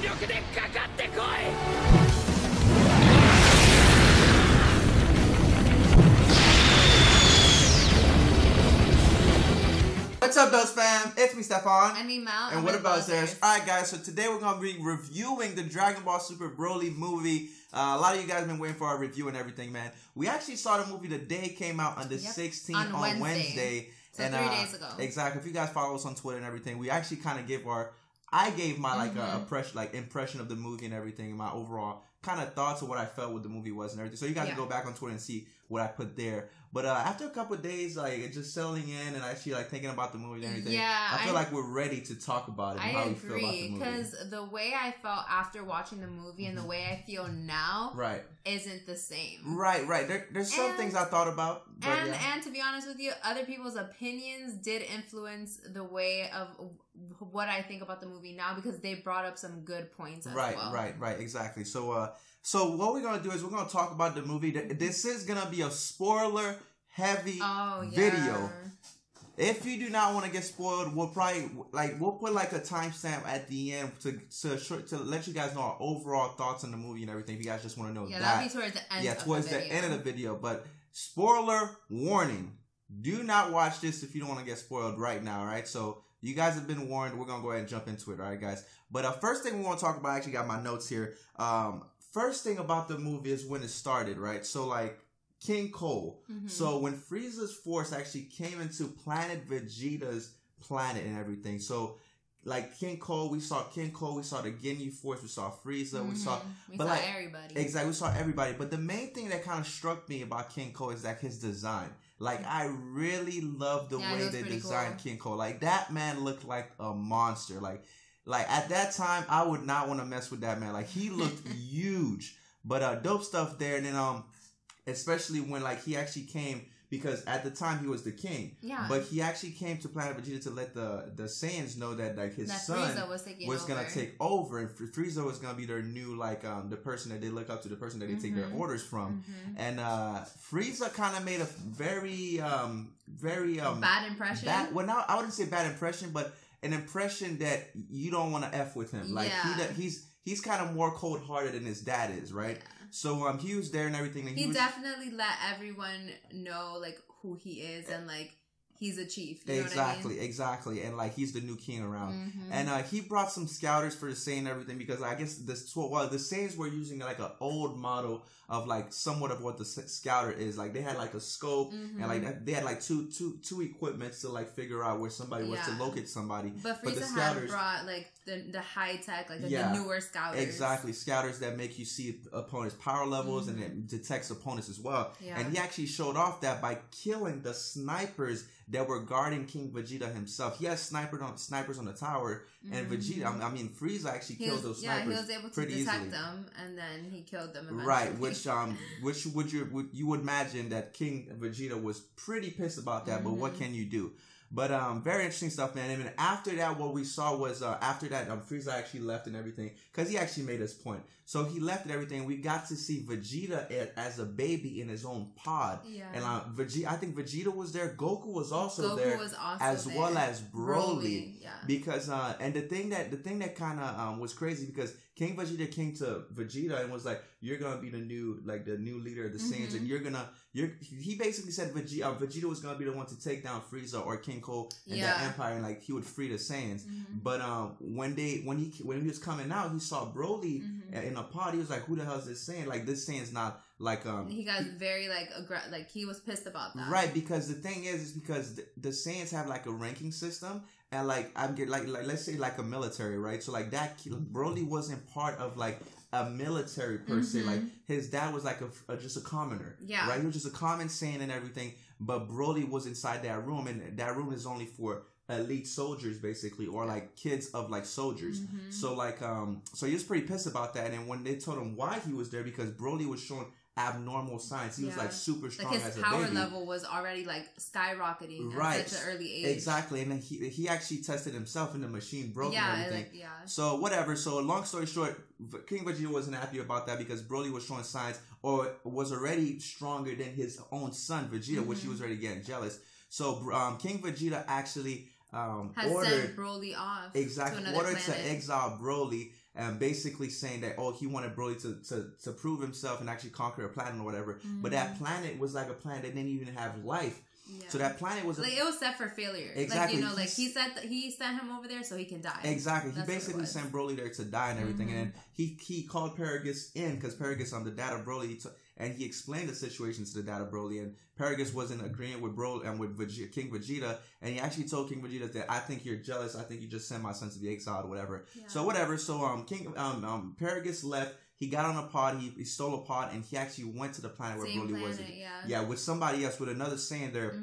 What's up, Dose fam? It's me, Stefan. And me, Mel. And what about Zeus? Alright, guys, so today we're going to be reviewing the Dragon Ball Super Broly movie. A lot of you guys have been waiting for our review and everything, man. We actually saw the movie the day it came out on the 16th on Wednesday. So and, 3 days ago. Exactly. If you guys follow us on Twitter and everything, we actually kind of gave I gave my impression of the movie and everything, and my overall kind of thoughts of what I felt what the movie was and everything. So you guys can go back on Twitter and see what I put there. But after a couple of days, like it's just settling in and actually like thinking about the movie and everything, I feel like we're ready to talk about it and how we feel about the movie. Because the way I felt after watching the movie and the way I feel now isn't the same. Right. There's some things I thought about. And to be honest with you, other people's opinions did influence the way of what I think about the movie now, because they brought up some good points as well. Right, exactly. So what we're going to do is we're going to talk about the movie. This is going to be a spoiler-heavy video. If you do not want to get spoiled, we'll put like a timestamp at the end to let you guys know our overall thoughts on the movie and everything. If you guys just want to know that'll be towards the end. Towards the end of the video. But spoiler warning: do not watch this if you don't want to get spoiled right now. All right, so you guys have been warned. We're gonna go ahead and jump into it. All right, guys. But first thing we want to talk about, I actually got my notes here. First thing about the movie is when it started, right? So, like, King Cole. So, when Frieza's force actually came into Planet Vegeta's planet and everything. So, like, King Cole, we saw the Ginyu Force, we saw Frieza, we saw everybody. Exactly, we saw everybody. But the main thing that kind of struck me about King Cole is that his design. Like, I really love the way they designed King Cole. Like, that man looked like a monster. Like, at that time, I would not want to mess with that man. Like, he looked huge. But dope stuff there. And then, especially when, like, he actually came, because at the time, he was the king. Yeah. But he actually came to Planet Vegeta to let the Saiyans know that, like, his son was going to take over. And Frieza was going to be their new, like, the person that they look up to, the person that they take their orders from. And Frieza kind of made a very bad impression. Well, now, I wouldn't say bad impression, but an impression that you don't want to F with him. Like, he's kind of more cold-hearted than his dad is, right? Yeah. So, he was there and everything. And he definitely let everyone know, like, who he is and, like, he's a chief. You know what I mean? Exactly. And, like, he's the new king around. And he brought some scouters for the Saiyan and everything, because I guess the Saiyans were using, like, an old model of, like, somewhat of what the scouter is. Like, they had, like, a scope and, like, they had, like, two equipments to, like, figure out where somebody was to locate somebody. But the scouters had brought, like, the high tech, like, the newer scouters. Exactly. Scouters that make you see opponents' power levels and it detects opponents as well. Yeah. And he actually showed off that by killing the snipers that were guarding King Vegeta himself. He had snipers on the tower, and Vegeta, Frieza actually killed those snipers. Yeah, he was able to detect them, and then he killed them eventually. Right, which you would imagine that King Vegeta was pretty pissed about that, but what can you do? But very interesting stuff, man. I mean, after that, what we saw was Frieza actually left and everything, because he actually made his point. So he left and everything. We got to see Vegeta as a baby in his own pod. Yeah. And I think Vegeta was there. Goku was also there, as well as Broly. Yeah. Because and the thing that kind of was crazy, because King Vegeta came to Vegeta and was like, "You're gonna be the new leader of the Saiyans, and he basically said Vegeta was gonna be the one to take down Frieza or King Cole and that empire, and like he would free the Saiyans." But when he was coming out, he saw Broly in a pod. He was like, "Who the hell is this Saiyan? Like, this Saiyan's not like." He got very like he was pissed about that. Right, because the thing is because the Saiyans have like a ranking system. And like let's say like a military, right? So like that Broly wasn't part of like a military per se. Like his dad was like just a commoner, right? He was just a common Saiyan and everything. But Broly was inside that room, and that room is only for elite soldiers basically, or like kids of like soldiers. So like so he was pretty pissed about that. And then when they told him why he was there, because Broly was showing abnormal signs. He was like super strong, like his power level was already like skyrocketing at such an early age. Exactly. And then he actually tested himself, and the machine broke and everything. So whatever. So long story short, King Vegeta wasn't happy about that, because Broly was showing signs, or was already stronger than his own son Vegeta, which he was already getting jealous. So King Vegeta actually ordered sent Broly off. Exactly. Ordered to exile Broly. basically saying that he wanted Broly to prove himself and actually conquer a planet or whatever. But that planet was like a planet that didn't even have life. Yeah. So that planet was it was set for failure. Exactly. He sent him over there so he can die. Exactly. He basically sent Broly there to die and everything, and then he called Paragus in because Paragus on the dad of Broly, and he explained the situation to the dad of Broly, and Paragus wasn't agreeing with Broly and with King Vegeta, and he actually told King Vegeta that I think you're jealous. I think you just sent my son to be exiled or whatever. Yeah. So whatever. So Paragus left. He got on a pod, he stole a pod, and he actually went to the planet where Broly was. Yeah, with somebody else, with another Saiyan there.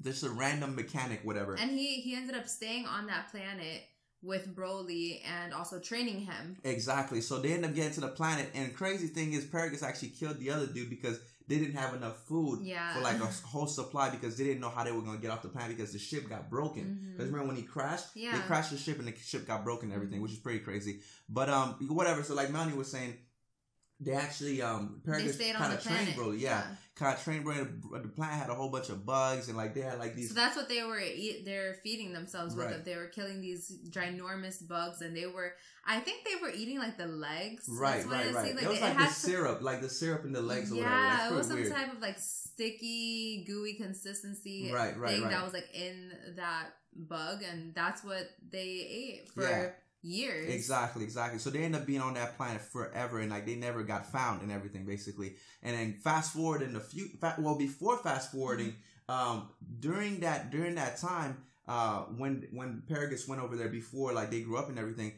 Just a random mechanic, whatever. And he ended up staying on that planet with Broly and also training him. Exactly. So they ended up getting to the planet, and the crazy thing is Paragus actually killed the other dude because they didn't have enough food for like a whole supply because they didn't know how they were going to get off the planet because the ship got broken. Because remember when he crashed? They crashed the ship and the ship got broken and everything, which is pretty crazy. But whatever. So like Melanie was saying, they actually, Paragus kind of trained Broly. Yeah. Kind of trained Broly. The planet had a whole bunch of bugs and like they had like these. So that's what they were they're feeding themselves with. They were killing these ginormous bugs, and I think they were eating like the legs. Right. Like, it was like the syrup in the legs or whatever. Yeah, it was some type of like sticky, gooey consistency thing that was like in that bug, and that's what they ate for years. Exactly. So they end up being on that planet forever, and like they never got found and everything basically. And then fast forward in the future, before fast forwarding, during that time, when Paragus went over there before, like they grew up and everything,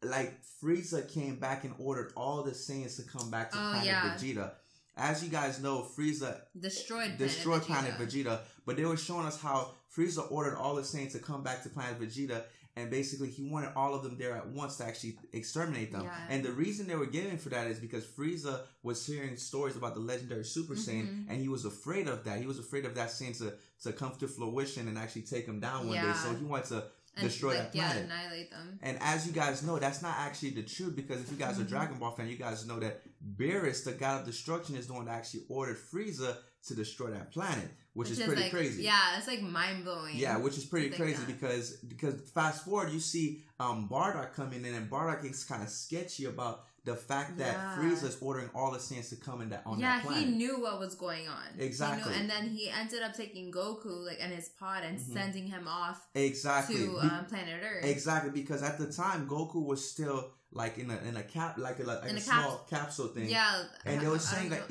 like Frieza came back and ordered all the Saiyans to come back to planet Vegeta. As you guys know, Frieza destroyed planet Vegeta, but they were showing us how Frieza ordered all the Saiyans to come back to planet Vegeta. And basically, he wanted all of them there at once to actually exterminate them. Yeah. And the reason they were giving for that is because Frieza was hearing stories about the legendary Super Saiyan, and he was afraid of that. He was afraid of that Saiyan to come to fruition and actually take him down one day. So he wanted to destroy that planet. Annihilate them. And as you guys know, that's not actually the truth, because if you guys are Dragon Ball fan, you guys know that Beerus, the god of destruction, is the one that actually ordered Frieza to destroy that planet, which is pretty crazy. Yeah, it's like mind blowing. Yeah, which is pretty crazy because fast forward, you see Bardock coming in, and Bardock is kind of sketchy about the fact that Frieza is ordering all the Saiyans to come on that planet. Yeah, he knew what was going on. Exactly. And then he ended up taking Goku and his pod and sending him off to planet Earth. Exactly, because at the time Goku was still like in a small capsule thing. Yeah. And they were saying that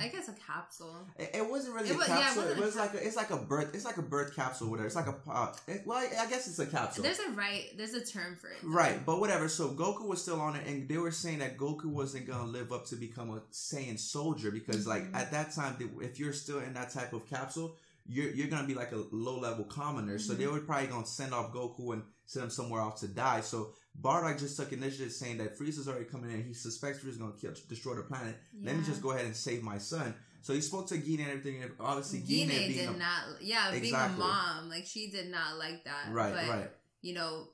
I guess a capsule. It wasn't really a capsule. It's like a birth capsule, whatever. It's like I guess it's a capsule. There's a term for it. Right, but whatever. So Goku was still on it, and they were saying that Goku wasn't gonna live up to become a Saiyan soldier because, like, at that time, if you're still in that type of capsule, you're gonna be like a low level commoner. So they were probably gonna send off Goku and send him somewhere else to die. So Bardock just took initiative saying that Frieza's already coming in. He suspects Frieza's going to destroy the planet. Let me just go ahead and save my son. So he spoke to Gine and everything. And obviously, Gine being a mom, like she did not like that. Right. You know,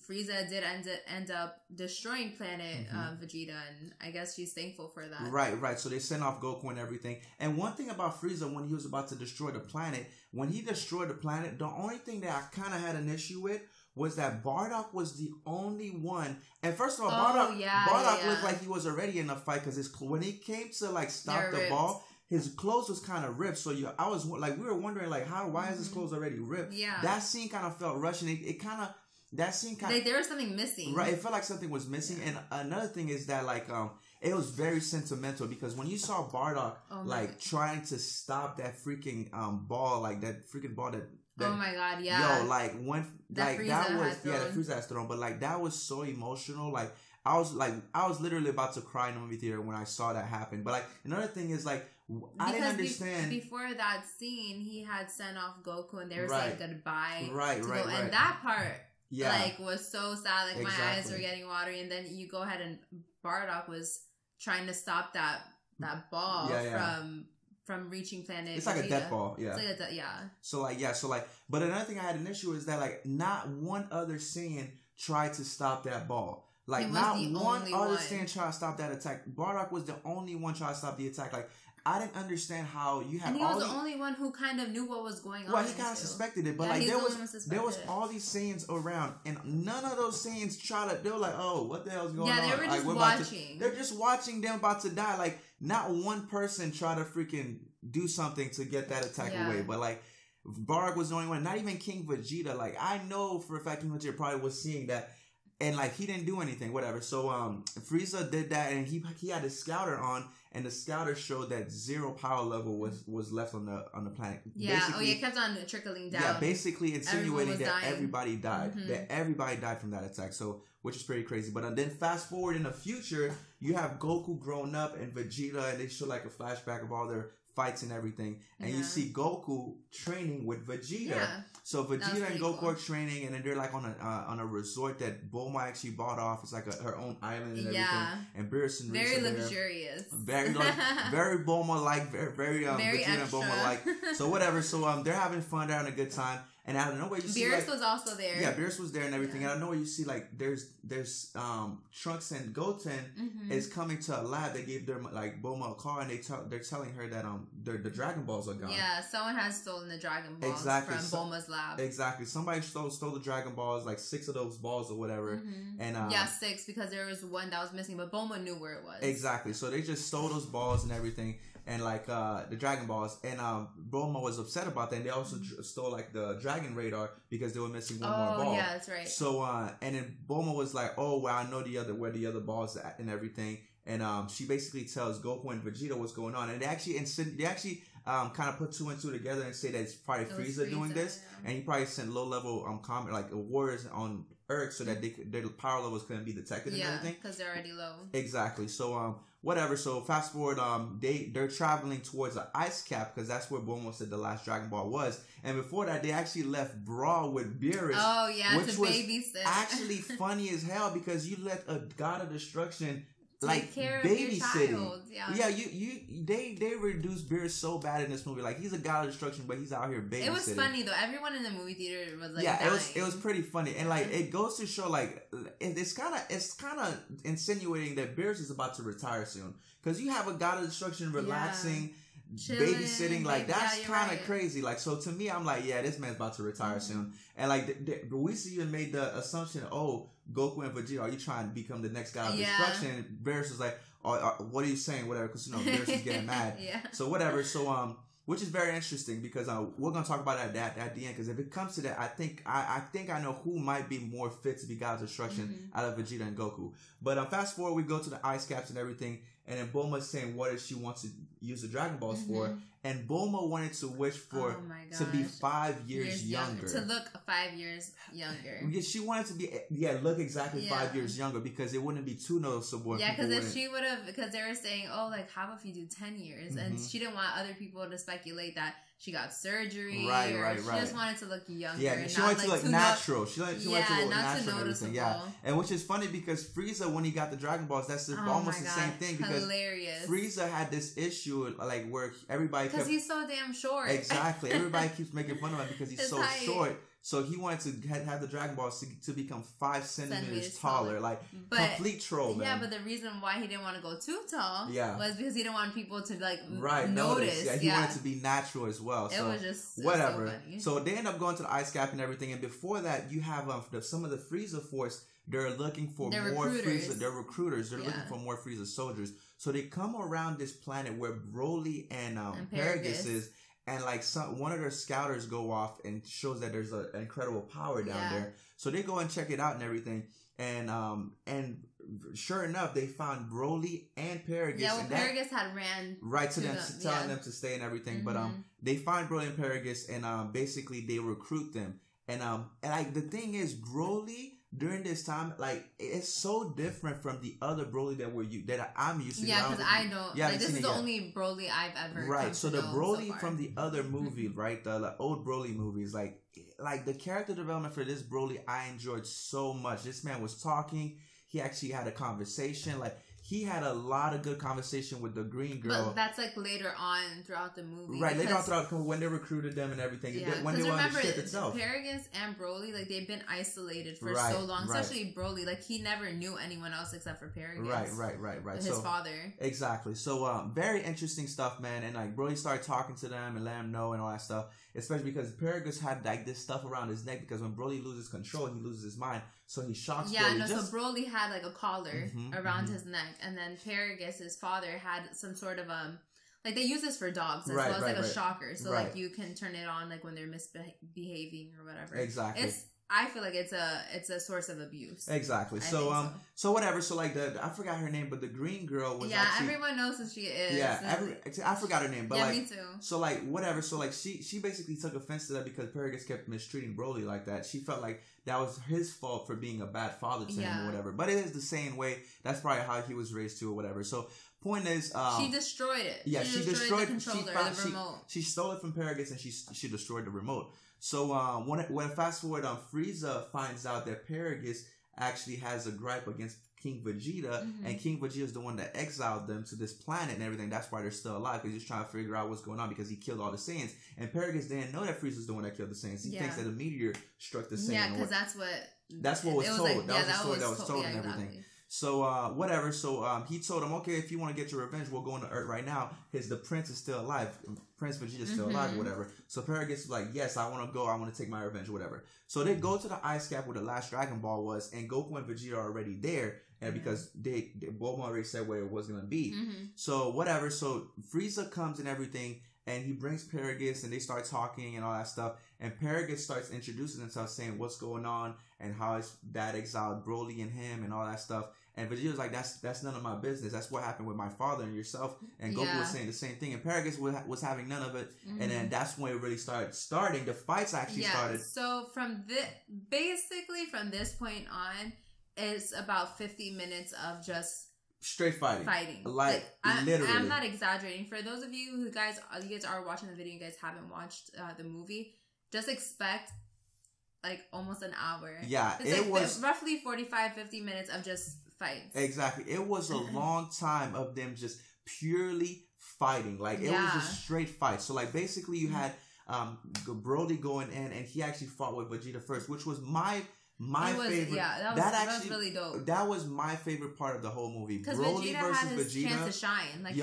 Frieza did end up destroying planet Vegeta, and I guess she's thankful for that. Right. So they sent off Goku and everything. And one thing about Frieza, when he was about to destroy the planet, when he destroyed the planet, the only thing that I kind of had an issue with was that Bardock was the only one. And first of all, Bardock looked like he was already in a fight because when he came to like stop the ball, his clothes was kind of ripped. So I was like, we were wondering like, why is his clothes already ripped? Yeah, that scene kind of felt rushed, and it kind of. That scene kind of... there was something missing. Right, it felt like something was missing. And another thing is that, like, it was very sentimental because when you saw Bardock, trying to stop that freaking ball, like, that freaking ball that oh my god, yeah. Yo, like, when... that Frieza has thrown. But, like, that was so emotional. Like, I was literally about to cry in the movie theater when I saw that happen. But, like, another thing is, like, I didn't understand. Before that scene, he had sent off Goku and they were saying goodbye. Right. And that part... like was so sad, like my eyes were getting watery, and then you go ahead and Bardock was trying to stop that ball from reaching planet. It's like a death ball, It's like but another thing I had an issue is that like not one other Saiyan tried to stop that ball. Like not one other Saiyan tried to stop that attack. Bardock was the only one trying to stop the attack. Like I didn't understand how you had. And he was the only one who kind of knew what was going on. Well, he kind of suspected it, but like there was all these Saiyans around, and none of those Saiyans they were like, oh, what the hell's going on? Yeah, they were just watching. They're just watching them about to die. Like, not one person tried to freaking do something to get that attack away, but like. Bardock was the only one, not even King Vegeta. Like, I know for a fact King Vegeta probably was seeing that, and like he didn't do anything, whatever. So Frieza did that, and he had his scouter on, and the scouter showed that 0 power level was left on the planet. Yeah, it kept on trickling down. Yeah, basically insinuating that everybody died, that everybody died from that attack. So, which is pretty crazy. But then fast forward in the future, you have Goku grown up and Vegeta, and they show like a flashback of all their fights and everything, and you see Goku training with Vegeta. Yeah. So Vegeta and Goku are training, and then they're like on a resort that Bulma actually bought off. It's like her own island and everything. And Beerus and very luxurious, very very Bulma like, very Vegeta and Bulma like. So whatever. So they're having fun, they're having a good time. And out of nowhere, you see Beerus was also there. Yeah, Beerus was there and everything. And out of nowhere, you see like there's Trunks and Goten is coming to a lab. They gave their like Bulma a call, and they're telling her that the Dragon Balls are gone. Yeah, someone has stolen the Dragon Balls from Bulma's lab. Exactly, somebody stole the Dragon Balls, like 6 of those balls or whatever. And 6 because there was one that was missing, but Bulma knew where it was. Exactly, so they just stole those balls and everything. And like the Dragon Balls, and Bulma was upset about that. And they also stole like the Dragon Radar because they were missing one more ball. Oh yeah, that's right. So and then Bulma was like, "Oh well, I know where the other balls at and everything." And she basically tells Goku and Vegeta what's going on. And they actually kind of put 2 and 2 together and say that it's probably Frieza doing this, and he probably sent low level warriors on Earth so that their power levels couldn't be detected and everything. Yeah, because they're already low. Exactly. So whatever. So fast forward, they're traveling towards the ice cap because that's where Bulma said the last Dragon Ball was. And before that, they actually left Brawl with Beerus. Oh yeah, which to was babysit. Actually funny as hell because you let a god of destruction take care of your child. Yeah, they reduced Beerus so bad in this movie. Like, he's a god of destruction, but he's out here babysitting. It was funny though. Everyone in the movie theater was like, it was pretty funny, and like it goes to show like it's kind of insinuating that Beerus is about to retire soon because you have a god of destruction relaxing. Chilling, babysitting, like that's kind of crazy. Like, so to me, I'm like, yeah, this man's about to retire soon. And like, we see you made the assumption, oh, Goku and Vegeta, are you trying to become the next god of destruction? And Beerus was like, what are you saying? Whatever, because Beerus is getting mad. So whatever. So which is very interesting because we're gonna talk about that at the end. Because if it comes to that, I think I know who might be more fit to be god of destruction out of Vegeta and Goku. But fast forward, we go to the ice caps and everything. And then Bulma's saying what if she wants to use the Dragon Balls for. And Bulma wanted to wish for to be 5 years younger. To look 5 years younger. Yeah, she wanted to be look exactly 5 years younger because it wouldn't be too noticeable. Yeah, because if she would have, because they were saying, oh, like how about if you do 10 years? And she didn't want other people to speculate that she got surgery. Right. She just wanted to look younger. Yeah, she wanted to look natural. She wanted to look natural and everything. Yeah, and which is funny because Frieza, when he got the Dragon Balls, that's almost the same thing because Frieza had this issue like where everybody because he's so damn short. Exactly, everybody keeps making fun of him because he's so short. So he wanted to have the Dragon Balls to become 5 centimeters taller, like complete troll. Man. Yeah, but the reason why he didn't want to go too tall was because he didn't want people to notice. Yeah, he wanted to be natural as well. So it was just whatever. So funny. So they end up going to the ice cap and everything. And before that, you have some of the Frieza Force. They're looking for more Frieza. They're recruiters. They're looking for more Frieza soldiers. So they come around this planet where Broly and Paragus is. And like one of their scouters go off and shows that there's an incredible power down there. So they go and check it out and everything. And sure enough, they found Broly and Paragus. Yeah, well, Paragus had ran to them, telling them to stay and everything. But they find Broly and Paragus, and basically they recruit them. And like the thing is, Broly during this time, like it's so different from the other Broly that I'm used to. Yeah, because I know. Yeah, like, this is the only Broly I've ever. Right. So the Broly from the other movie, right, the old Broly movies, like the character development for this Broly, I enjoyed so much. This man was talking. He actually had a conversation. Like he had a lot of good conversation with the green girl. But that's like later on throughout the movie. Right, later on throughout when they recruited them and everything. Yeah, when they were on the ship itself. Paragus and Broly, like they've been isolated for so long. Especially Broly, like he never knew anyone else except for Paragus. Right. His father. Exactly. So very interesting stuff, man. And like Broly started talking to them and let them know and all that stuff. Especially because Paragus had like this stuff around his neck because when Broly loses control, he loses his mind. So he shocks Broly. So Broly had like a collar around his neck, and then Paragus, his father, had some sort of like they use this for dogs as well. It's like a shocker, so like you can turn it on like when they're misbehaving or whatever. Exactly. I feel like it's a source of abuse. Exactly. So whatever. So like I forgot her name, but the green girl was everyone knows who she is. Yeah, I forgot her name, but like me too. So like whatever. So like she basically took offense to that because Paragus kept mistreating Broly like that. She felt like that was his fault for being a bad father to him or whatever. But it is the same way. That's probably how he was raised too or whatever. So point is, she destroyed it. Yeah, she destroyed the controller, the remote. She stole it from Paragus and she destroyed the remote. So when fast forward, Frieza finds out that Paragus actually has a gripe against King Vegeta, and King Vegeta is the one that exiled them to this planet and everything. That's why they're still alive, because he's trying to figure out what's going on because he killed all the Saiyans. And Paragus didn't know that Frieza's the one that killed the Saiyans. He thinks that a meteor struck the Saiyan. Yeah, because that's what was told. Like, that was the story that was told and everything. Exactly. So whatever. So he told him, okay, if you want to get your revenge, we'll go on to Earth right now. The prince is still alive. Prince Vegeta is still alive or whatever. So Paragus is like, yes, I want to go. I want to take my revenge or whatever. So they go to the ice cap where the last Dragon Ball was, and Goku and Vegeta are already there. And because they Bulma already said where it was going to be. So whatever. So Frieza comes and everything, and he brings Paragus, and they start talking and all that stuff. And Paragus starts introducing himself, saying what's going on and how his dad exiled Broly and him and all that stuff. And Vegeta's like, that's none of my business. That's what happened with my father and yourself. And Goku was saying the same thing. And Paragus was having none of it. And then that's when it really starting. The fights actually started. So from this point on, it's about 50 minutes of just straight fighting. Like literally. I'm not exaggerating. For those of you who guys are watching the video, you guys haven't watched the movie, just expect like almost an hour. Yeah, it was roughly 45-50 minutes of just fights. Exactly. It was a long time of them just purely fighting. Like it was just straight fights. So like basically you had Broly going in, and he actually fought with Vegeta first, which was my favorite. Yeah, that was really dope. That was my favorite part of the whole movie. Because Vegeta had his chance to shine. Like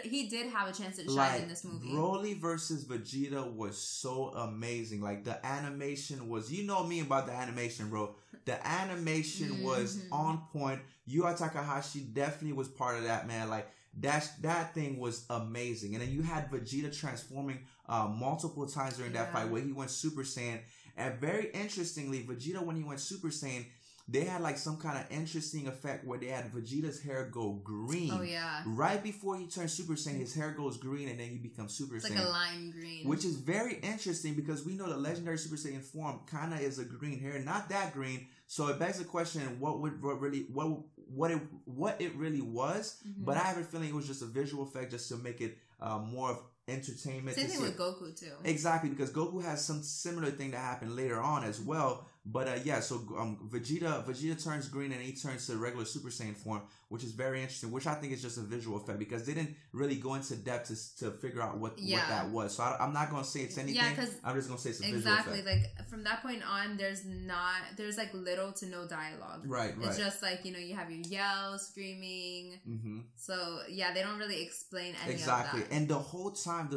he did have a chance to shine in this movie. Broly versus Vegeta was so amazing. Like the animation was, you know me about the animation, bro. The animation was on point. Yu Takahashi definitely was part of that, man. Like that thing was amazing. And then you had Vegeta transforming multiple times during that fight where he went Super Saiyan. And very interestingly, Vegeta, when he went Super Saiyan, they had like some kind of interesting effect where they had Vegeta's hair go green. Oh, yeah. Right before he turns Super Saiyan, his hair goes green and then he becomes Super Saiyan. Like a lime green. Which is very interesting because we know the legendary Super Saiyan form kind of is a green hair. Not that green. So it begs the question, what it really was. But I have a feeling it was just a visual effect just to make it more of entertainment. Same thing with Goku too. Exactly, because Goku has some similar thing that happened later on as well. But so Vegeta turns green and he turns to regular Super Saiyan form, which is very interesting. Which I think is just a visual effect because they didn't really go into depth to figure out what that was. So I'm not going to say it's anything. I'm just going to say it's a visual effect. Exactly. Like from that point on, there's like little to no dialogue. Right. It's just like you have your yells, screaming. So they don't really explain any of that. And the whole time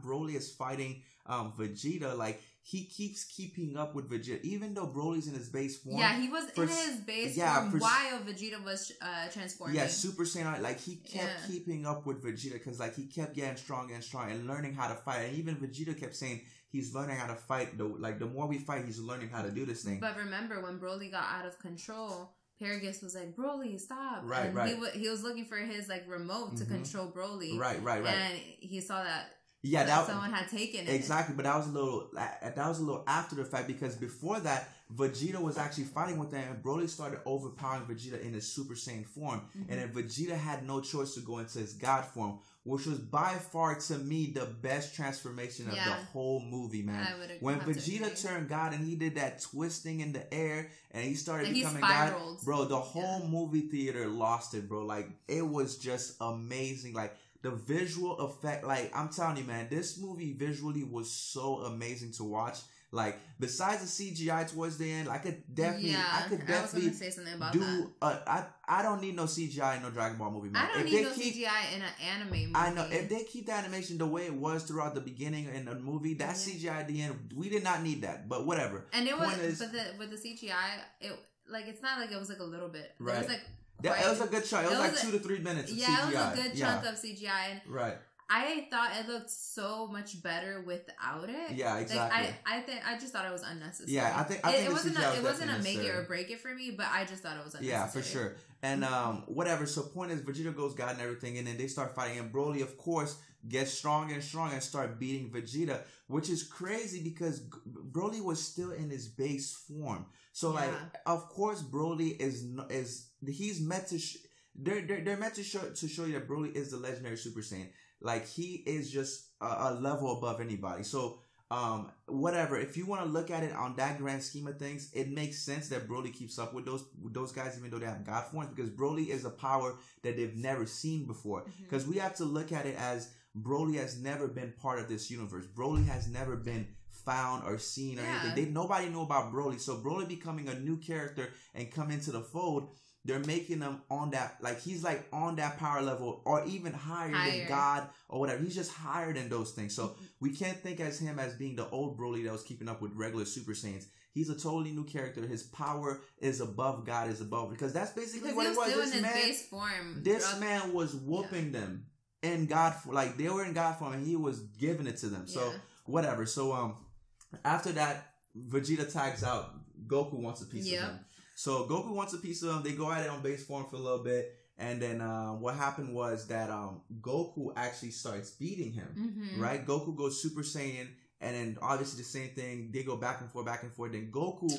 Broly is fighting Vegeta, like he keeps keeping up with Vegeta, even though Broly's in his base form. Yeah, he was in his base form while Vegeta was transforming. Yeah, Super Saiyan, like he kept keeping up with Vegeta because like he kept getting stronger and stronger and learning how to fight. And even Vegeta kept saying he's learning how to fight. The more we fight, he's learning how to do this thing. But remember, when Broly got out of control, Paragus was like, Broly, stop. Right. He was looking for his like remote to control Broly. Right. And he saw that Yeah, that someone had taken it. Exactly, but that was a little after the fact, because before that, Vegeta was actually fighting with them, and Broly started overpowering Vegeta in his Super Saiyan form, and then Vegeta had no choice to go into his God form, which was by far, to me, the best transformation of the whole movie, man. When Vegeta turned God and he did that twisting in the air and he started becoming God, bro, the whole movie theater lost it, bro. Like, it was just amazing. Like, the visual effect, like, I'm telling you, man, this movie visually was so amazing to watch. Like, besides the CGI towards the end, I could definitely say something about that. I don't need no CGI in no Dragon Ball movie, man. I don't need no CGI in an anime movie. I know. If they keep the animation the way it was throughout the beginning in the movie, that CGI at the end, we did not need that. But whatever. And it was, with the CGI, it's not like it was like a little bit. Right. It was like, it was a good chunk. It was like 2 to 3 minutes of CGI. Yeah, it was a good chunk of CGI. And right. I thought it looked so much better without it. Yeah, exactly. Like, I just thought it was unnecessary. Yeah, I think it wasn't a make it or break it for me, but I just thought it was unnecessary. Yeah, for sure. And whatever. So point is, Vegeta goes God and everything, and then they start fighting, and Broly, of course, gets stronger and stronger and start beating Vegeta, which is crazy because Broly was still in his base form. So like, of course, Broly he's meant to. They're meant to show you that Broly is the legendary Super Saiyan. Like, he is just a level above anybody. So, whatever. If you want to look at it on that grand scheme of things, it makes sense that Broly keeps up with those guys, even though they have God forms, because Broly is a power that they've never seen before. Because we have to look at it as Broly has never been part of this universe. Broly has never been found or seen or anything. Nobody knew about Broly. So Broly becoming a new character and coming into the fold, they're making him on that, like, he's like on that power level or even higher than God or whatever. He's just higher than those things. So we can't think as him as being the old Broly that was keeping up with regular Super Saiyans. He's a totally new character. His power is above God, is above, because that's basically what it was. This man was whooping them in God, like, they were in God form and he was giving it to them. So whatever. So after that, Vegeta tags out. Goku wants a piece of him. So Goku wants a piece of him. They go at it on base form for a little bit. And then what happened was that Goku actually starts beating him, right? Goku goes Super Saiyan. And then obviously the same thing. They go back and forth. Then Goku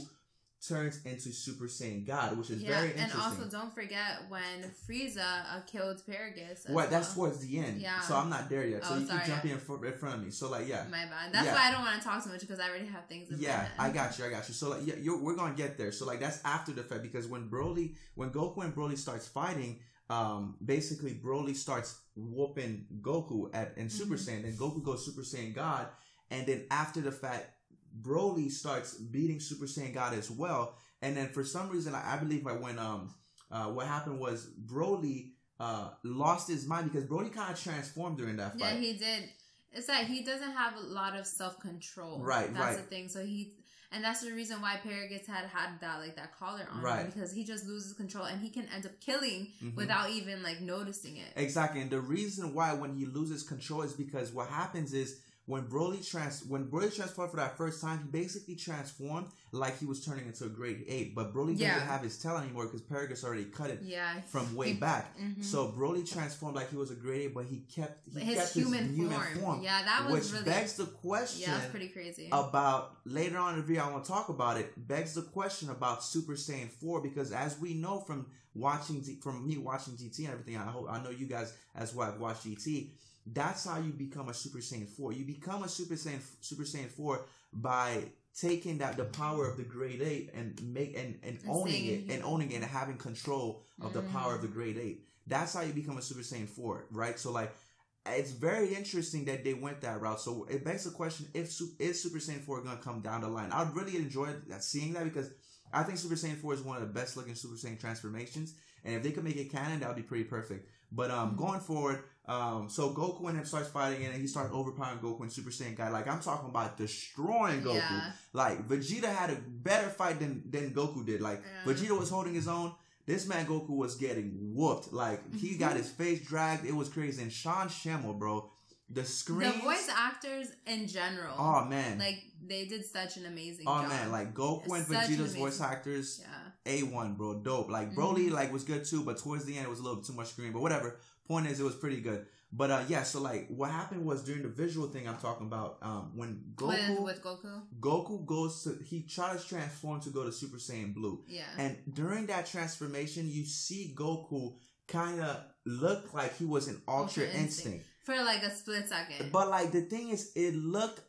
turns into Super Saiyan God, which is very interesting. And also, don't forget when Frieza killed Paragus. That's towards the end. Yeah. So I'm not there yet. So you can jump in front of me. So like, my bad. That's why I don't want to talk so much, because I already have things in my head. I got you. So like, we're gonna get there. So like, that's after the fact, because when Goku and Broly starts fighting, basically Broly starts whooping Goku in Super Saiyan. Then Goku goes Super Saiyan God, and then after the fact, Broly starts beating Super Saiyan God as well. And then for some reason, I believe when what happened was Broly lost his mind, because Broly kind of transformed during that fight. Yeah, he did. It's like he doesn't have a lot of self-control. That's the thing. So and that's the reason why Paragus had that collar on him, because he just loses control and he can end up killing without even like noticing it. Exactly. And the reason why when he loses control is because what happens is, when Broly transformed for that first time, he basically transformed like he was turning into a grade 8. But Broly didn't have his tail anymore because Paragus already cut it from way back. So Broly transformed like he was a grade 8, but he kept his human form. Yeah, that was which begs the question. Yeah, that's pretty crazy. About later on in the video, I want to talk about it. Begs the question about Super Saiyan 4, because as we know from me watching GT and everything, I know you guys as well have watched GT. That's how you become a Super Saiyan 4. You become a Super Saiyan 4 by taking the power of the grade 8 and owning it and having control of the power of the grade 8. That's how you become a Super Saiyan 4, right? So like, it's very interesting that they went that route. So it begs the question, is Super Saiyan 4 going to come down the line? I'd really enjoy seeing that, because I think Super Saiyan 4 is one of the best looking Super Saiyan transformations. And if they could make it canon, that would be pretty perfect. But going forward, so Goku and him starts fighting, and he starts overpowering Goku and Super Saiyan God. Like, I'm talking about destroying Goku. Yeah. Like, Vegeta had a better fight than Goku did. Like, Vegeta was holding his own. This man Goku was getting whooped. Like, he got his face dragged. It was crazy. And Sean Schemmel, bro, the screams. The voice actors in general. Oh, man. Like, they did such an amazing job. Oh, man. Like, Goku and Vegeta's voice actors. Yeah. A1, bro. Dope. Like, Broly, like, was good too, but towards the end, it was a little bit too much screen. But whatever. Point is, it was pretty good. But, yeah, so, like, what happened was during the visual thing I'm talking about, when Goku... With Goku? Goku goes to... He tries to transform to go to Super Saiyan Blue. Yeah. And during that transformation, you see Goku kind of look like he was in Ultra Instinct. For, like, a split second. But, like, the thing is, it looked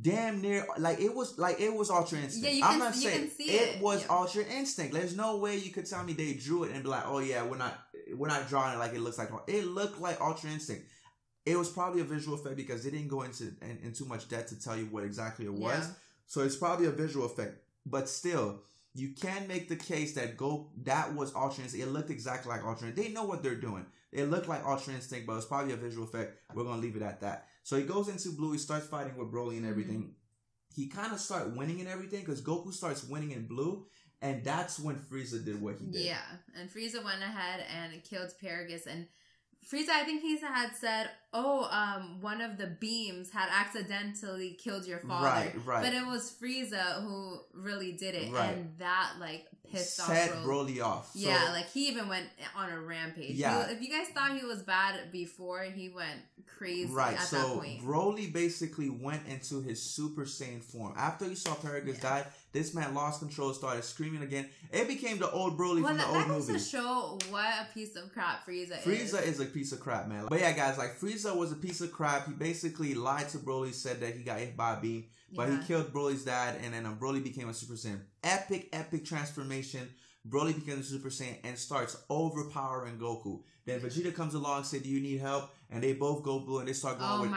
damn near like it was Ultra Instinct. Yeah, I'm not saying you can see it was Ultra Instinct. There's no way you could tell me they drew it and be like, oh yeah, we're not drawing it like it looks like it looked like Ultra Instinct. It was probably a visual effect because they didn't go into too much depth to tell you what exactly it was. Yeah. So it's probably a visual effect. But still, you can make the case that that was Ultra Instinct. It looked exactly like Ultra Instinct. They know what they're doing. It looked like Ultra Instinct, but it was probably a visual effect. We're gonna leave it at that. So he goes into Blue. He starts fighting with Broly and everything. He kind of starts winning and everything because Goku starts winning in Blue. And that's when Frieza did what he did. Yeah. And Frieza went ahead and killed Paragus. And Frieza, I think he had said, one of the beams had accidentally killed your father. Right. But it was Frieza who really did it. Right. And that, like, pissed off Broly off. So, yeah, like, he even went on a rampage. Yeah. If you guys thought he was bad before, he went crazy at that point. So, Broly basically went into his Super Saiyan form. After he saw Paragus die, this man lost control, started screaming again. It became the old Broly from the old movie. That goes to show what a piece of crap Frieza is. Frieza is a piece of crap, man. But yeah, guys, like, Frieza was a piece of crap. He basically lied to Broly, said that he got hit by a beam. But he killed Broly's dad, and then Broly became a Super Saiyan. Epic transformation. Broly becomes a Super Saiyan and starts overpowering Goku. Then Vegeta comes along and says, do you need help? And they both go blue and they start going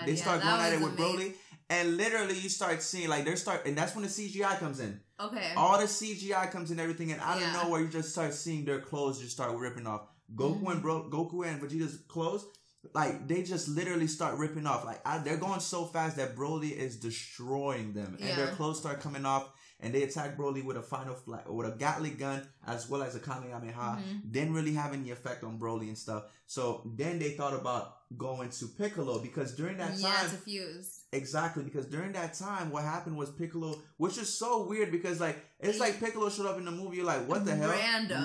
They start going at it with Broly. And literally you start seeing, like, and that's when the CGI comes in. Okay. All the CGI comes in, everything, and out of nowhere you just start seeing their clothes just start ripping off. Goku and Vegeta's clothes, like, they just literally start ripping off. Like, they're going so fast that Broly is destroying them. And their clothes start coming off. And they attack Broly with a Gatling gun as well as a Kamehameha. Didn't really have any effect on Broly and stuff. So then they thought about going to Piccolo because during that time... Yeah, to fuse. Exactly, because during that time, what happened was Piccolo... Which is so weird because, like, it's like Piccolo showed up in the movie. You're like, what the hell?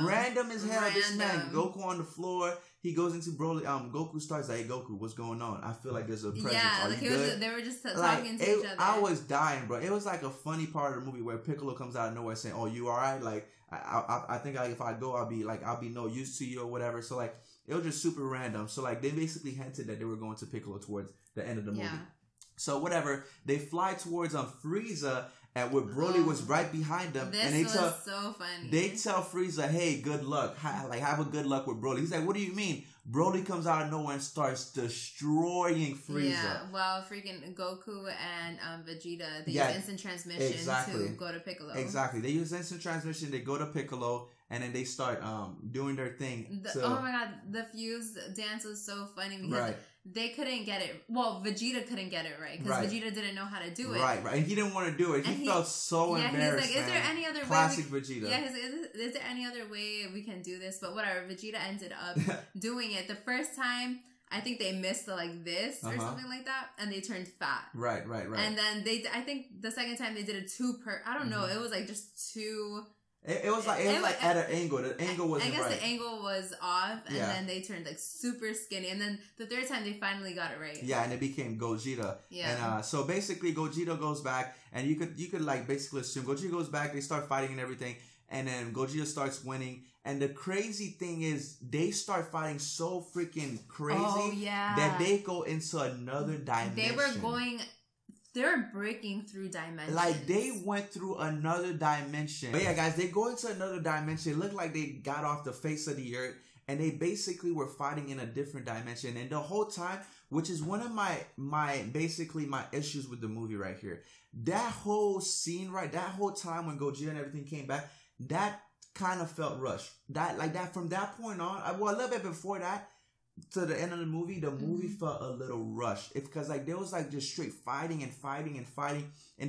Random as hell. This man, Goku on the floor... He goes into Broly. Goku starts like, hey, Goku, what's going on? I feel like there's a presence. Yeah, like they were just talking to each other. I was dying, bro. It was like a funny part of the movie where Piccolo comes out of nowhere saying, "Oh, you all right?" Like, I think if I go, I'll be no use to you or whatever. So like, it was just super random. So like, they basically hinted that they were going to Piccolo towards the end of the movie. Yeah. So whatever, they fly towards Frieza. And where Broly was right behind them, and they tell so funny. They tell Frieza, "Hey, good luck. Have a good luck with Broly." He's like, "What do you mean?" Broly comes out of nowhere and starts destroying Frieza. Yeah, well, freaking Goku and Vegeta, they use instant transmission to go to Piccolo. Exactly, they use instant transmission. They go to Piccolo, and then they start doing their thing. Oh my god, the fuse dance was so funny because they couldn't get it. Well, Vegeta couldn't get it right because Vegeta didn't know how to do it. Right, and he didn't want to do it. He felt so embarrassed. He's like, "Is there any other classic Vegeta?" Yeah, is there any other way we can do this? But whatever. Vegeta ended up doing it the first time. I think they missed this or something like that, and they turned fat. Right. And then I think the second time they did it I don't know. It was like just too. It was like at an angle. The angle wasn't right. I guess the angle was off, and then they turned like super skinny. And then the third time they finally got it right. Yeah, and it became Gogeta. Yeah. And so basically, Gogeta goes back, and you could like basically assume Gogeta goes back. They start fighting and everything, and then Gogeta starts winning. And the crazy thing is, they start fighting so freaking crazy that they go into another dimension. They're breaking through dimensions. Like, they went through another dimension. But yeah, guys, they go into another dimension. It looked like they got off the face of the earth. And they basically were fighting in a different dimension. And the whole time, which is one of my issues with the movie right here. That whole scene, that whole time when Gogeta and everything came back, that kind of felt rushed. That from that point on, a little bit before that, to the end of the movie felt a little rushed. It's because there was just straight fighting, and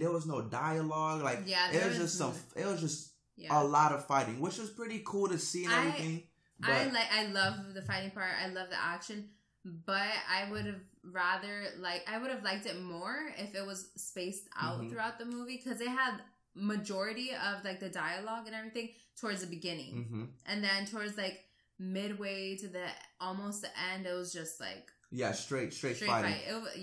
there was no dialogue. It was just a lot of fighting, which was pretty cool to see and everything. But I love the fighting part. I love the action, but I would have liked it more if it was spaced out throughout the movie because it had majority of like the dialogue and everything towards the beginning, and then towards like midway to the almost the end, it was just like straight fighting.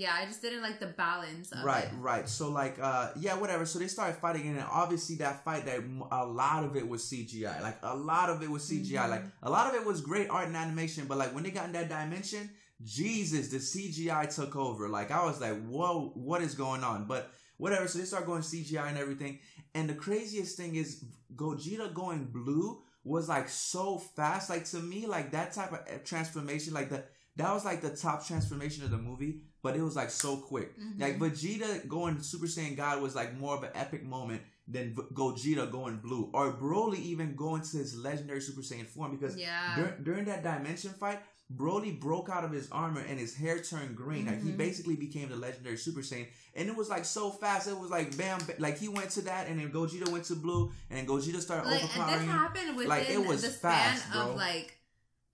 I just didn't like the balance of right it. Right, so like whatever, so they started fighting, and obviously that fight, that a lot of it was CGI, like a lot of it was CGI, like a lot of it was great art and animation, but like when they got in that dimension, Jesus, the CGI took over. Like I was like, whoa, what is going on? But whatever, so they start going CGI and everything, and the craziest thing is Gogeta going blue was like so fast. Like to me, like that type of transformation, like that was like the top transformation of the movie, but it was like so quick. Like Vegeta going Super Saiyan God was like more of an epic moment than Gogeta going blue, or Broly even going to his legendary Super Saiyan form, because during that dimension fight, Broly broke out of his armor and his hair turned green. Like he basically became the legendary Super Saiyan, and it was like so fast. It was like bam, like he went to that, and then Gogeta went to blue, and then Gogeta started overpowering. And this happened within like, it was the span fast, bro. of like,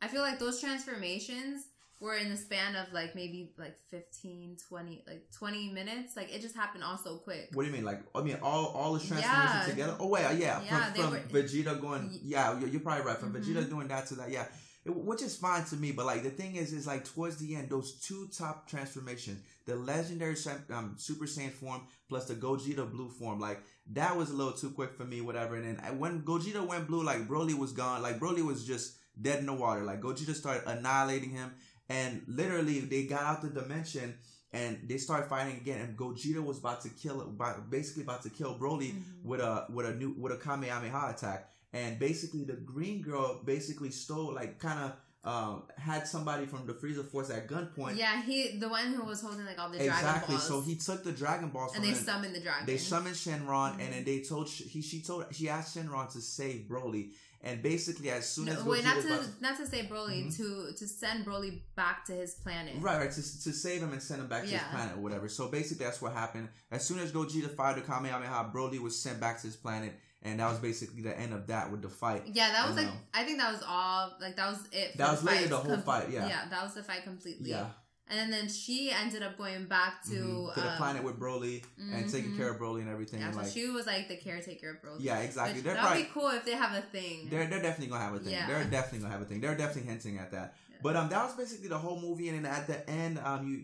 I feel like those transformations were in the span of like maybe like 15, 20, like 20 minutes. Like it just happened all so quick. What do you mean? Like, I mean, all the transformations together? Oh, wait, from Vegeta going, you're probably right. From Vegeta doing that to that, which is fine to me, but like the thing is like towards the end, those two top transformations, the legendary Super Saiyan form plus the Gogeta blue form, like that was a little too quick for me, whatever. And then when Gogeta went blue, like Broly was gone. Like Broly was just dead in the water. Like Gogeta started annihilating him, and literally they got out the dimension and they started fighting again. And Gogeta was about to kill Broly with a Kamehameha attack. And basically, the green girl basically stole, like, kind of had somebody from the Frieza Force at gunpoint. Yeah, the one who was holding like all the Dragon Balls. Exactly. So he took the Dragon Balls from and they summoned the dragon. They summoned Shenron, and then they told she asked Shenron to save Broly. And basically, as soon as not to save Broly, to send Broly back to his planet. Right, to save him and send him back to his planet or whatever. So basically, that's what happened. As soon as Gogeta fired the Kamehameha, Broly was sent back to his planet. And that was basically the end of that with the fight. Yeah, that was I think that was all, like, that was it. That was literally the whole fight, Yeah, that was the fight completely. Yeah. And then she ended up going back to the planet with Broly and taking care of Broly and everything. Yeah, and so like, she was like the caretaker of Broly. Yeah, exactly. That would be cool if they have a thing. They're definitely going to have a thing. Yeah. They're definitely going to have a thing. They're definitely hinting at that. Yeah. But that was basically the whole movie. And then at the end,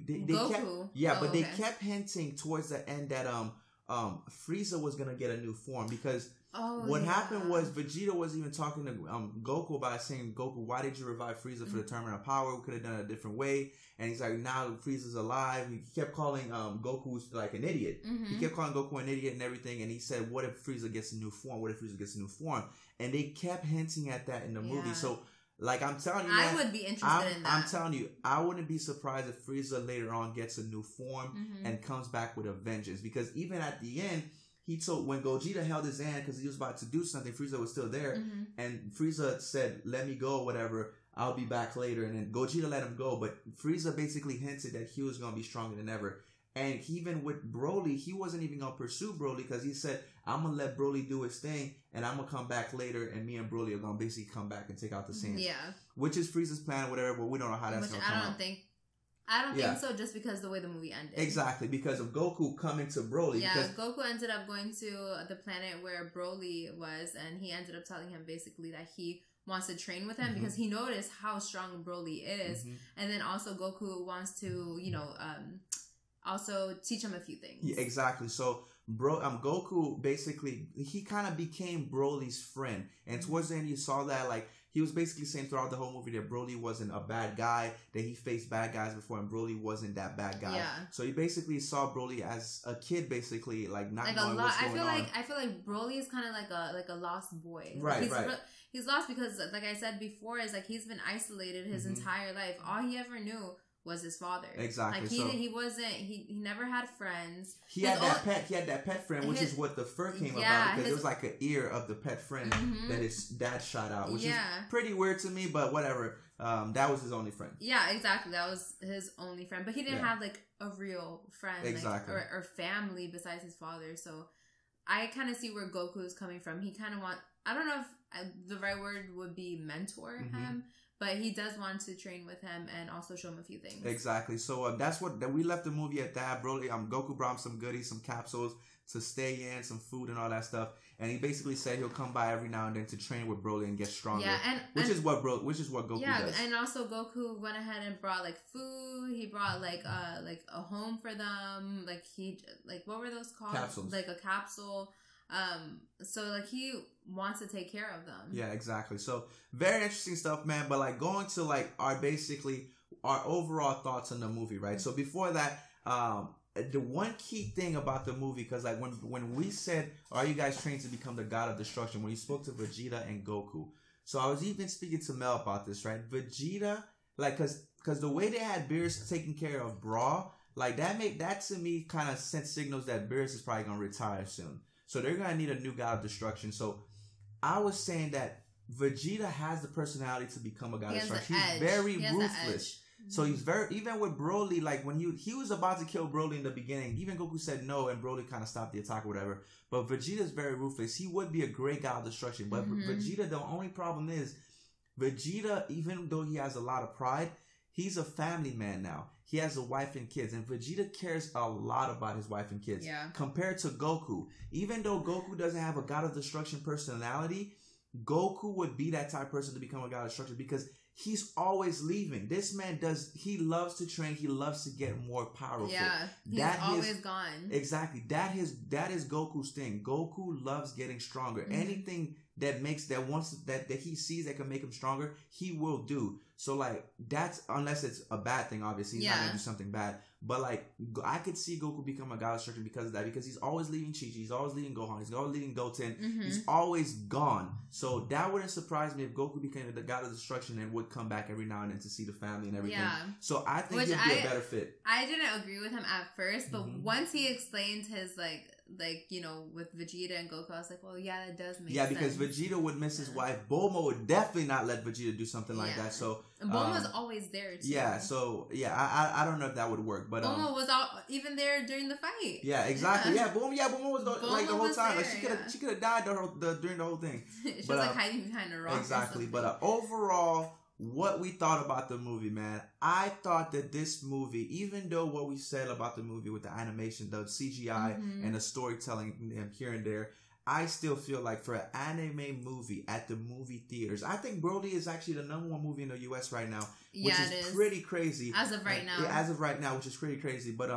they kept hinting towards the end that Frieza was going to get a new form, because what happened was Vegeta was even talking to Goku about saying, Goku, why did you revive Frieza for the tournament of power? We could have done it a different way. And he's like, now Frieza's alive. He kept calling Goku like an idiot. He kept calling Goku an idiot and everything. And he said, what if Frieza gets a new form? What if Frieza gets a new form? And they kept hinting at that in the movie. So, like, I'm telling you, I would be interested in that. I'm telling you, I wouldn't be surprised if Frieza later on gets a new form and comes back with a vengeance. Because even at the end, he told, when Gogeta held his hand because he was about to do something, Frieza was still there, and Frieza said, let me go, whatever, I'll be back later. And then Gogeta let him go, but Frieza basically hinted that he was going to be stronger than ever. And even with Broly, he wasn't even going to pursue Broly, because he said, I'm going to let Broly do his thing, and I'm going to come back later, and me and Broly are going to basically come back and take out the Saiyans. Yeah. Which is Frieza's plan, whatever, but we don't know how that's going to come out. I don't think so, just because the way the movie ended. Exactly, because of Goku coming to Broly. Yeah, Goku ended up going to the planet where Broly was, and he ended up telling him basically that he wants to train with him because he noticed how strong Broly is. And then also Goku wants to, also teach him a few things. Yeah, exactly. So Goku basically, he kind of became Broly's friend. And towards the end, you saw that, like, he was basically saying throughout the whole movie that Broly wasn't a bad guy, that he faced bad guys before, and Broly wasn't that bad guy. Yeah. So he basically saw Broly as a kid, basically, like, not knowing what's going on. I feel like Broly is kind of like a lost boy. Right, he's lost because, like I said before, is like he's been isolated his entire life. All he ever knew was his father. Exactly. Like he never had friends. He had that pet friend, which is what the fur came about, because it was like an ear of the pet friend that his dad shot out, which is pretty weird to me, but whatever. That was his only friend. Yeah, exactly. That was his only friend, but he didn't have like a real friend, exactly, like, or family besides his father. So I kind of see where Goku is coming from. He kind of I don't know if the right word would be mentor him. But he does want to train with him and also show him a few things. Exactly. So that's what we left the movie at that. Broly, Goku brought him some goodies, some capsules to stay in, some food and all that stuff. And he basically said he'll come by every now and then to train with Broly and get stronger. Yeah, which is what Goku does. Yeah, and also Goku went ahead and brought like food. He brought like a home for them. What were those called? Capsules. Like a capsule. So like he wants to take care of them. Yeah, exactly. So very interesting stuff, man. But like going to like our overall thoughts on the movie, right? So before that, the one key thing about the movie, because like when we said, "Are you guys trained to become the God of Destruction?" when you spoke to Vegeta and Goku, so I was even speaking to Mel about this, right? Vegeta, like, because the way they had Beerus taking care of Brawl, like that to me kind of sent signals that Beerus is probably gonna retire soon. So they're gonna need a new God of Destruction. So I was saying that Vegeta has the personality to become a God of Destruction. He's very ruthless. So he's even with Broly, like when he was about to kill Broly in the beginning, even Goku said no and Broly kind of stopped the attack or whatever. But Vegeta's very ruthless. He would be a great God of Destruction. But Vegeta, the only problem is Vegeta, even though he has a lot of pride, he's a family man now. He has a wife and kids, and Vegeta cares a lot about his wife and kids. Yeah. Compared to Goku. Even though Goku doesn't have a God of Destruction personality, Goku would be that type of person to become a God of Destruction because he's always leaving. This man he loves to train. He loves to get more powerful. Yeah, he's always gone. Exactly. That is Goku's thing. Goku loves getting stronger. Anything that he sees that can make him stronger, he will do. So like that's, unless it's a bad thing, obviously he's not gonna do something bad. But like I could see Goku become a God of Destruction because of that, because he's always leaving Chi-Chi, he's always leaving Gohan, he's always leaving Goten, he's always gone. So that wouldn't surprise me if Goku became the God of Destruction and would come back every now and then to see the family and everything. Yeah. So I think he'd be a better fit. I didn't agree with him at first, but once he explained his like with Vegeta and Goku, I was like, well, yeah, that does make sense. Yeah, because Vegeta would miss his wife. Bulma would definitely not let Vegeta do something like that. So and Bulma's always there too. Yeah, so I don't know if that would work, but Bulma was even there during the fight. Yeah, exactly. Yeah, Bulma was the whole time. Like she could have died during the whole thing. She was like hiding behind a rock. Exactly, but overall, what we thought about the movie, man, I thought that this movie, even though what we said about the movie with the animation, the CGI, and the storytelling here and there, I still feel like for an anime movie at the movie theaters, I think Broly is actually the #1 movie in the US right now, which is pretty crazy. As of right now. As of right now, which is pretty crazy. But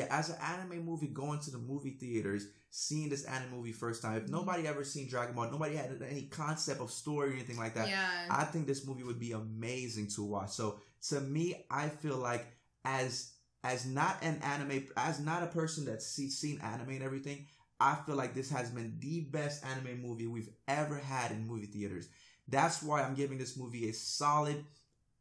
as an anime movie, going to the movie theaters, seeing this anime movie first time, if nobody ever seen Dragon Ball, nobody had any concept of story or anything like that, I think this movie would be amazing to watch. So to me, I feel like as not a person that's seen anime and everything, I feel like this has been the best anime movie we've ever had in movie theaters. That's why I'm giving this movie a solid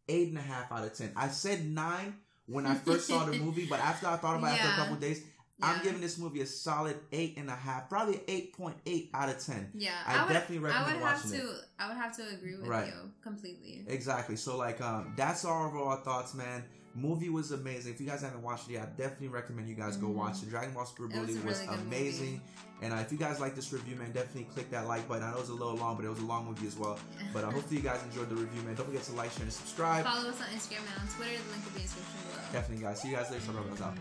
8.5 out of 10. I said 9 when I first saw the movie, but after I thought about it after a couple of days, I'm giving this movie a solid 8.5, probably 8.8 out of 10. Yeah, I definitely recommend watching it. I would have to agree with you completely. Exactly. So like, that's our overall thoughts, man. Movie was amazing. If you guys haven't watched it yet, I definitely recommend you guys go watch it. Dragon Ball Super Broly was amazing. And if you guys like this review, man, definitely click that like button. I know it was a little long, but it was a long movie as well. But hopefully you guys enjoyed the review, man. Don't forget to like, share, and subscribe. Follow us on Instagram and on Twitter. The link will be in the description below. Definitely, guys. See you guys later. Out.